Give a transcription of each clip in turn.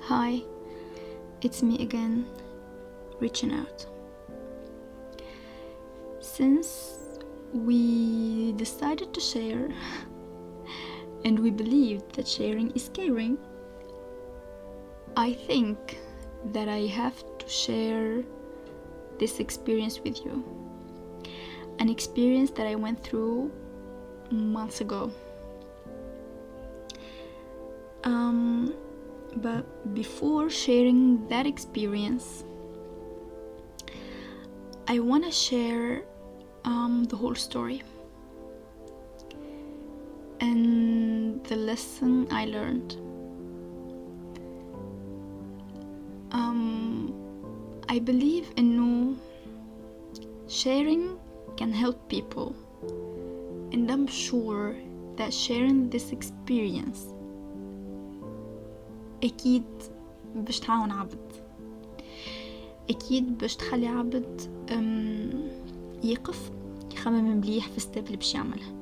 Hi, it's me again, reaching out. Since we decided to share and we believed that sharing is caring, I think that I have to share this experience with you. An experience that I went through months ago. But before sharing that experience, I want to share the whole story and the lesson I learned. I believe إنه sharing can help people, and I'm sure that sharing this experience أكيد باش تعاون عبد، أكيد باش تخلي عبد يقف يخمم مليح في الستيب اللي باش يعملها.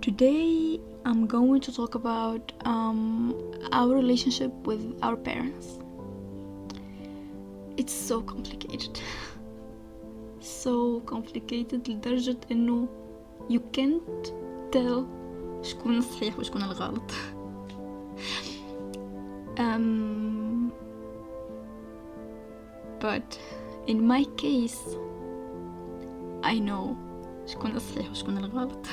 Today I'm going to talk about our relationship with our parents. It's so complicated. So complicated لدرجة إنه you can't tell شكون الصحيح وشكون الغلط. But in my case I know شكون الصحيح وشكون الغلط.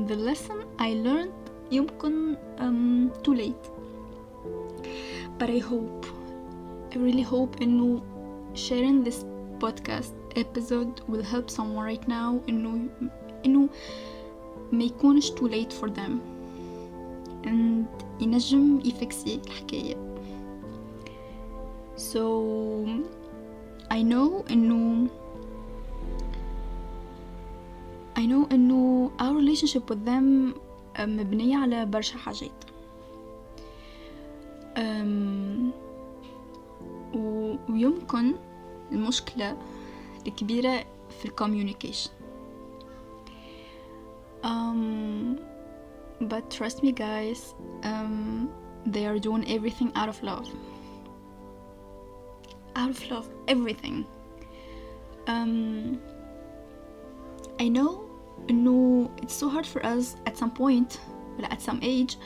The lesson I learned يمكن too late, but I really hope إنه sharing this podcast episode will help someone right now إنه ما يكونش too late for them and ينجم يفكسي الحكاية. So I know إنه our relationship with them مبنية على برشا حاجات. ويمكن المشكلة الكبيرة في communication. But trust me guys, they are doing everything out of love, everything. I know it's so hard for us at some point, but at some age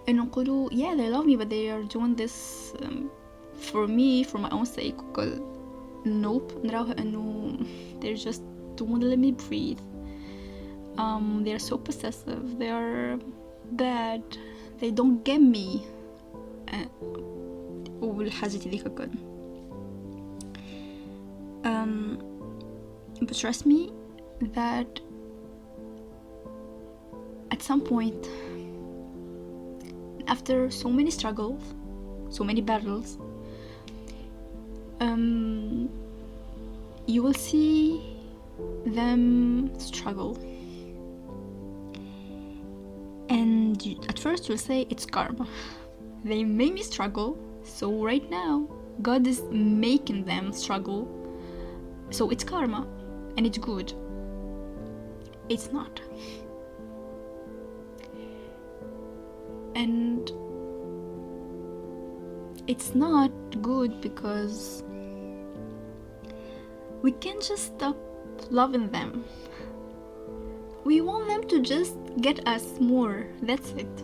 إنه نقولوا yeah they love me but they are doing this for me, for my own sake. Nope, نراوها إنه they're just don't let me breathe. They are so possessive, they are bad, they don't get me. والحاجة ذيك كل. But trust me that at some point, after so many struggles, so many battles, you will see them struggle. And at first you'll say it's karma. They made me struggle, so right now God is making them struggle. So it's karma, and it's good. It's not. And it's not good because we can't just stop loving them. We want them to just get us more, that's it.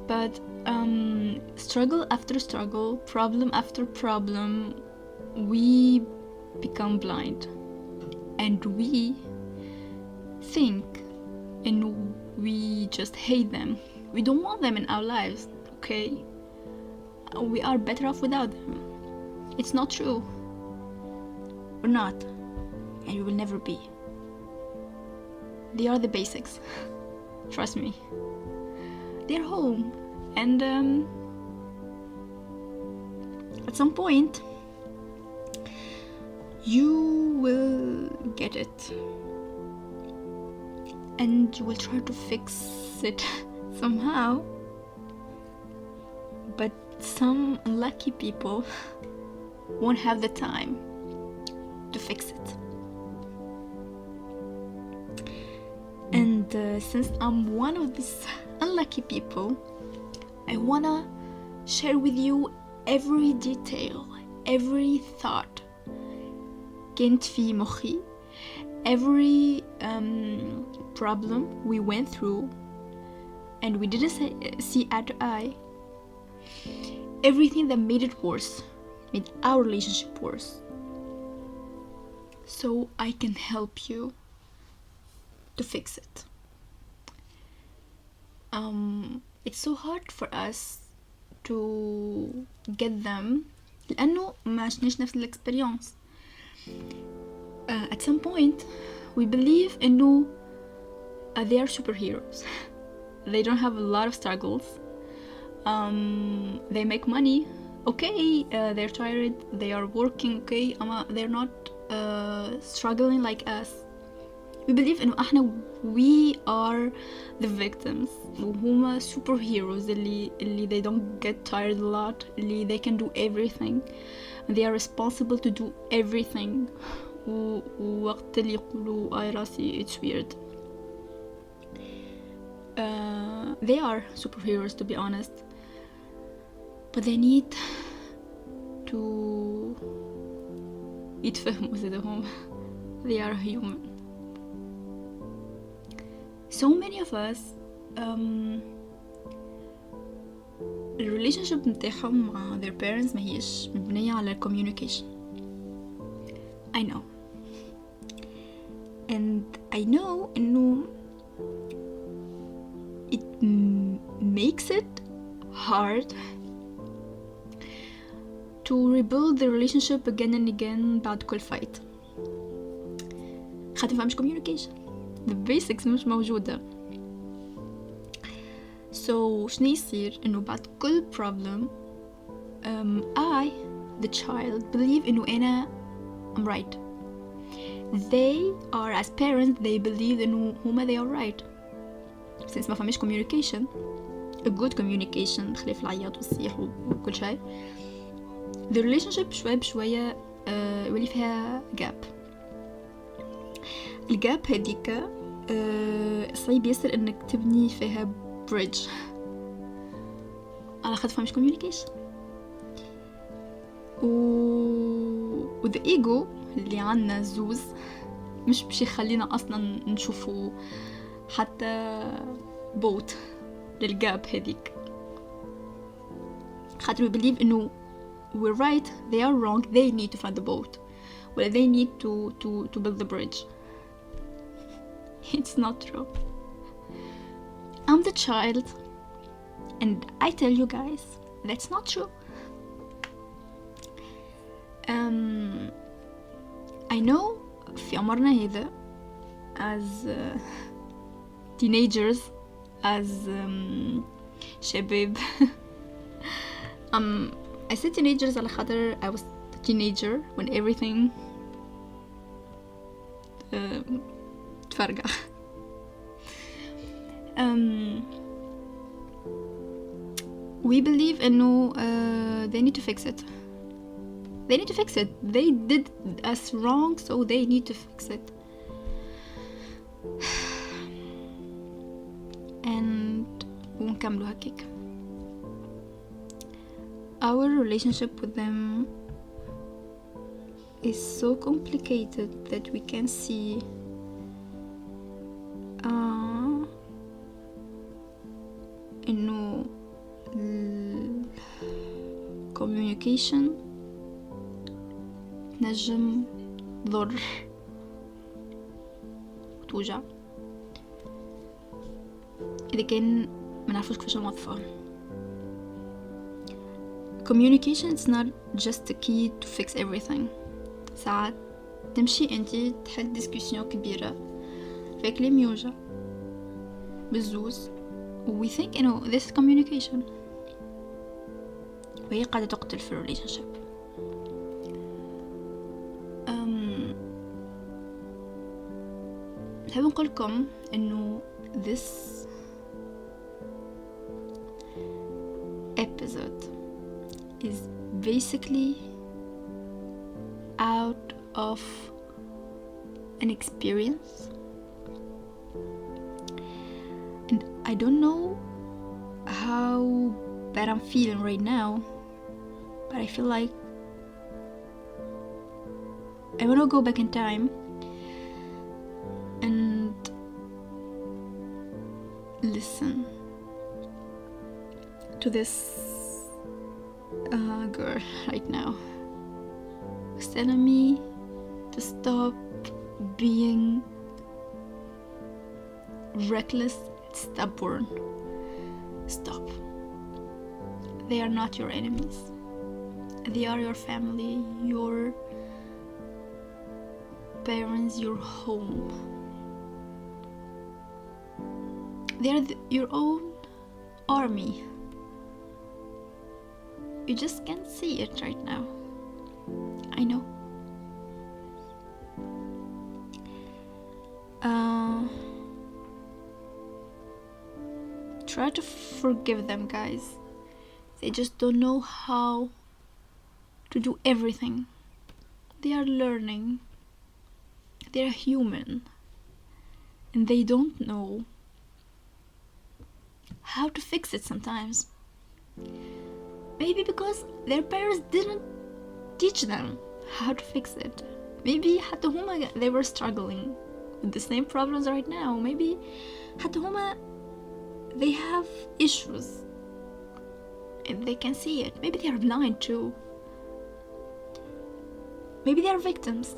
But struggle after struggle, problem after problem, we become blind. And we think and we just hate them. We don't want them in our lives, okay? We are better off without them. It's not true. We're not. And we will never be. They are the basics. Trust me. They're home. And at some point you will get it. And you will try to fix it somehow. But some unlucky people won't have the time to fix it. And since I'm one of these unlucky people, I wanna share with you every detail, every thought كانت في مخي, every problem we went through and we didn't see eye to eye, everything that made it worse, made our relationship worse, so I can help you to fix it. It's so hard for us to get them لأنه ما عشناش نفس الإكسبرينس. At some point we believe إنه they are superheroes. They don't have a lot of struggles. They make money. Okay, they're tired. They are working. Okay, they're not struggling like us. We believe إنه إحنا we are the victims وهما superheroes اللي they don't get tired a lot, اللي they can do everything, they are responsible to do everything. ووقت اللي يقولوا أي راسي it's weird. They are superheroes to be honest, but they need to يتفهموا زادهم. They are human. So many of us relationship نتاعهم مع their parents ما هيش مبنية على communication. I know, and I know إنه it makes it hard to rebuild the relationship again and again بعد كل fight. خاطر مفهمش communication, the basics مش موجودة. So شنو يصير إنه بعد كل problem I the child believe إنه أنا I'm right. They are as parents they believe إنه هما they are right. Since ما فهمش communication, a good communication خلاف العياط والصيح وكل شيء, the relationship شوية بشوية يولي فيها gap. الجاب هذيك صعيب ياسر انك تبني فيها bridge على خاطر فهمش communication. و the ego اللي عنا زوز مش بشي خلينا اصلا نشوفوا حتى بوت للجاب هذيك, خاطر we believe انه we're right, they are wrong, they need to find the boat, well they need to build the bridge. It's not true. I'm the child and I tell you guys that's not true. I know في عمرنا هذا as teenagers, as شباب I said teenagers على خاطر I was a teenager when everything تفرقع. We believe إنه they need to fix it. They need to fix it. They did us wrong, so they need to fix it. And ونكملوا هكيك. Our relationship with them is so complicated that we can see إنه communication نجم ضر وتوجع إذا كان ما نعرفوش كيفاش نوظفوها. Communication is not just the key to fix everything. ساعات تمشي انتي تحل ديسكوسيون كبيرة في كلام يوجع بالزوز we think you know this is communication وهي قاعدة تقتل في relationship. نحب نقولكم إنه this episode is basically out of an experience, and I don't know how bad I'm feeling right now, but I feel like I want to go back in time and listen to this girl right now who's telling me to stop being reckless and stubborn. Stop. They are not your enemies. They are your family, your parents, your home. They are your own army. You just can't see it right now. I know. Try to forgive them, guys. They just don't know how to do everything. They are learning. They're human. And they don't know how to fix it sometimes. Maybe because their parents didn't teach them how to fix it. Maybe حتى هما they were struggling with the same problems right now. Maybe حتى هما they have issues and they can see it. Maybe they are blind too. Maybe they are victims.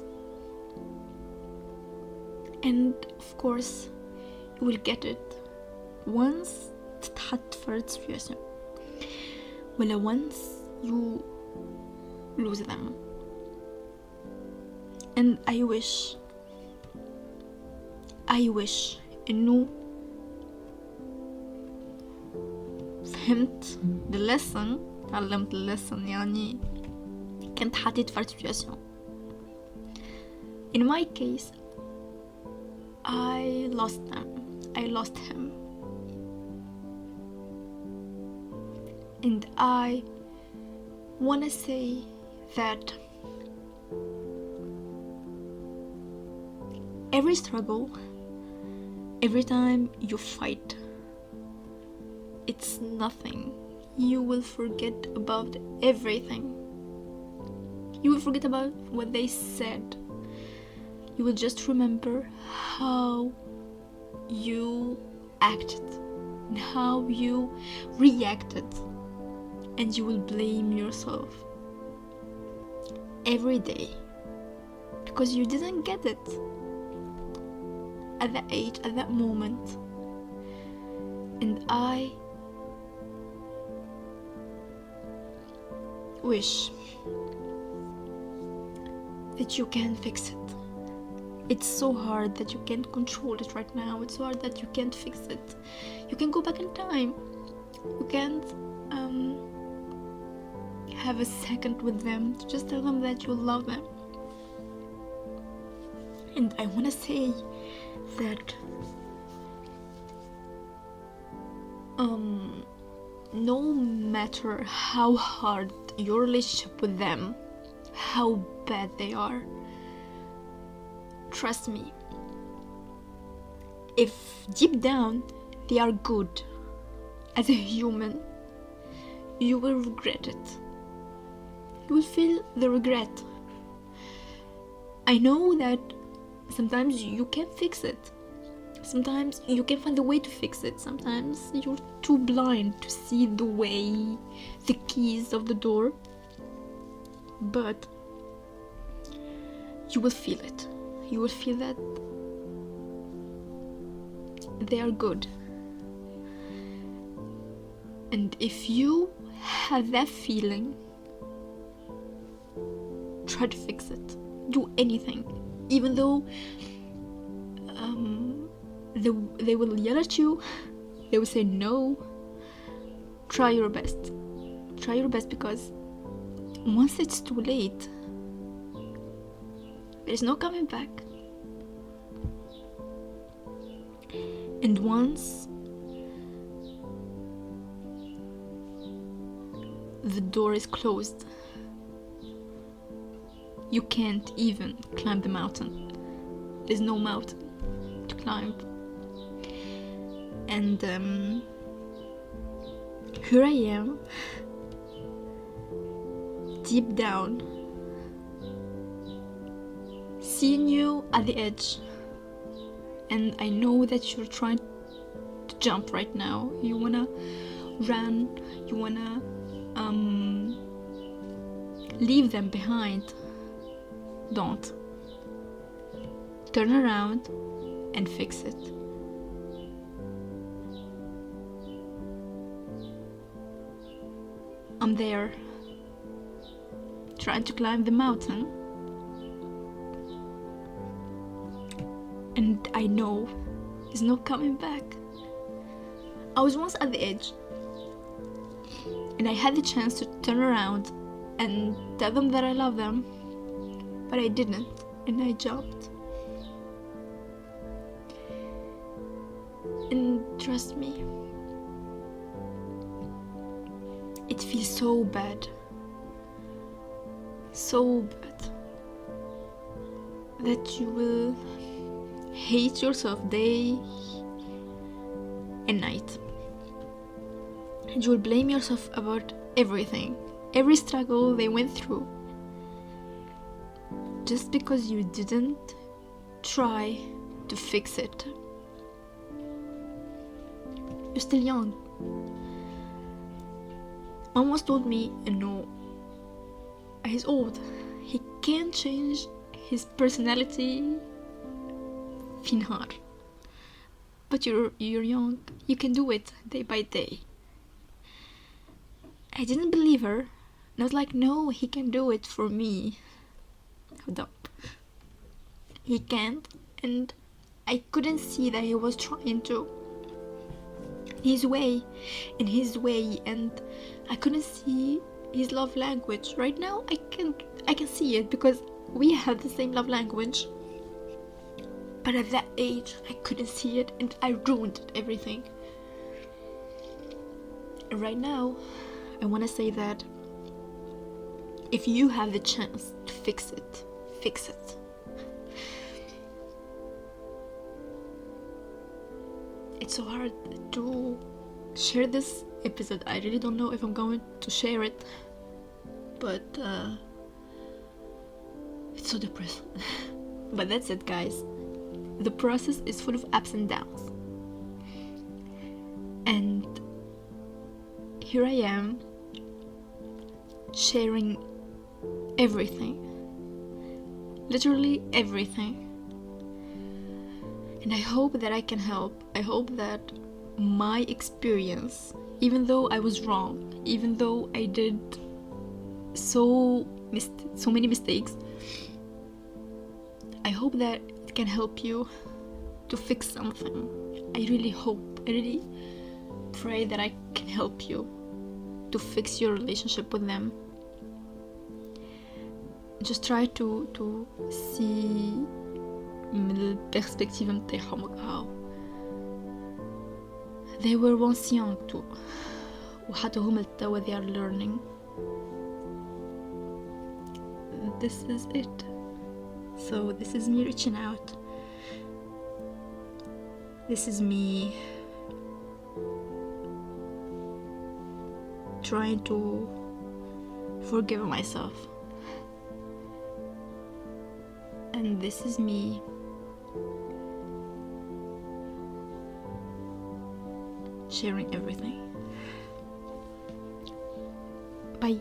And of course you will get it once تتحط في hard situation ولا once you lose them. And I wish إنه فهمت the lesson، تعلمت the lesson، يعني كنت حطيت في situation. In my case I lost him, and I wanna say that every struggle, every time you fight, it's nothing. You will forget about everything. You will forget about what they said. You will just remember how you acted and how you reacted, and you will blame yourself every day because you didn't get it at that age, at that moment. And I wish that you can fix it. It's so hard that you can't control it right now. It's so hard that you can't fix it. You can go back in time. You can't have a second with them to just tell them that you love them. And I want to say that no matter how hard your relationship with them, how bad they are, trust me, if deep down they are good as a human, you will regret it. You will feel the regret. I know that sometimes you can't fix it. Sometimes you can find a way to fix it. Sometimes you're too blind to see the way, the keys of the door. But you will feel it. You will feel that they are good. And if you have that feeling, try to fix it. Do anything. Even though they will yell at you, they will say no. Try your best. Try your best, because once it's too late, there's no coming back. And once the door is closed, you can't even climb the mountain. There's no mountain to climb. And here I am, deep down, seeing you at the edge, and I know that you're trying to jump right now. You wanna run, you wanna leave them behind. Don't. Turn around and fix it. I'm there, trying to climb the mountain, and I know there's no coming back. I was once at the edge, and I had the chance to turn around and tell them that I love them, but I didn't, and I jumped. And trust me, it feels so bad, that you will hate yourself day and night, and you will blame yourself about everything, every struggle they went through, just because you didn't try to fix it. You're still young. Mom once told me, no, he's old, he can't change his personality في نهار. But you're young, you can do it day by day. I didn't believe her, and I was like, no, he can do it for me. How dumb. He can't, and I couldn't see that he was trying to. His way, and I couldn't see his love language. Right now I can see it because we have the same love language, but at that age I couldn't see it, and I ruined everything. And right now I want to say that if you have the chance to fix it, fix it. It's so hard to share this episode. I really don't know if I'm going to share it, but it's so depressing. But that's it, guys. The process is full of ups and downs, and here I am sharing everything, literally everything. And I hope that I can help. I hope that my experience, even though I was wrong, even though I did so many mistakes, I hope that it can help you to fix something. I really hope, I really pray that I can help you to fix your relationship with them. Just try to see من البرسبكتيف نتاعهم هاو. They were once young too, وحتى هم لتوا they are learning. This is it. So this is me reaching out. This is me trying to forgive myself. And this is me sharing everything. Bye.